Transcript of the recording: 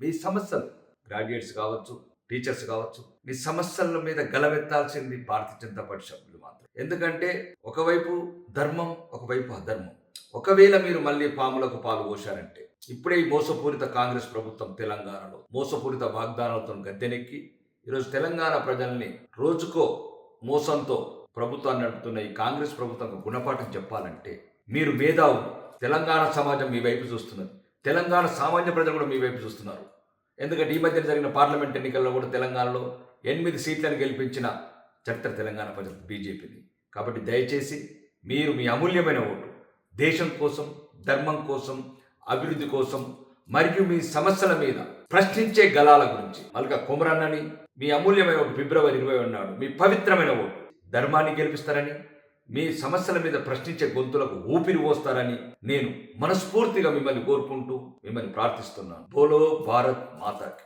మీ సమస్యలు, గ్రాడ్యుయేట్స్ కావచ్చు, టీచర్స్ కావచ్చు, మీ సమస్యల మీద గలమెత్తాల్సింది భారతీయ జనతా పార్టీ సభ్యులు మాత్రం. ఎందుకంటే ఒకవైపు ధర్మం, ఒకవైపు అధర్మం. ఒకవేళ మీరు మళ్ళీ పాములకు పాలు పోశారంటే, ఇప్పుడే ఈ మోసపూరిత కాంగ్రెస్ ప్రభుత్వం తెలంగాణలో మోసపూరిత వాగ్దానాలతో గద్దెనెక్కి ఈరోజు తెలంగాణ ప్రజల్ని రోజుకో మోసంతో ప్రభుత్వాన్ని నడుపుతున్న ఈ కాంగ్రెస్ ప్రభుత్వం గుణపాఠం చెప్పాలంటే, మీరు మేధావులు, తెలంగాణ సమాజం మీ వైపు చూస్తున్నది, తెలంగాణ సామాన్య ప్రజలు కూడా మీ వైపు చూస్తున్నారు. ఎందుకంటే ఈ మధ్యన జరిగిన పార్లమెంట్ ఎన్నికల్లో కూడా తెలంగాణలో 8 సీట్లను గెలిపించిన చరిత్ర తెలంగాణ ప్రజలు బీజేపీని. కాబట్టి దయచేసి మీరు మీ అమూల్యమైన ఓటు దేశం కోసం, ధర్మం కోసం, అభివృద్ధి కోసం మరియు మీ సమస్యల మీద ప్రశ్నించే గలాల గురించి మల్క కుమరన్నని మీ అమూల్యమైన ఓటు ఫిబ్రవరి 20 నాడు మీ పవిత్రమైన ఓటు ధర్మాన్ని గెలిపిస్తారని, మీ సమస్యల మీద ప్రశ్నించే గొంతులకు ఊపిరి పోస్తారని నేను మనస్ఫూర్తిగా మిమ్మల్ని కోరుకుంటూ మిమ్మల్ని ప్రార్థిస్తున్నాను. బోలో భారత్ మాతాకి.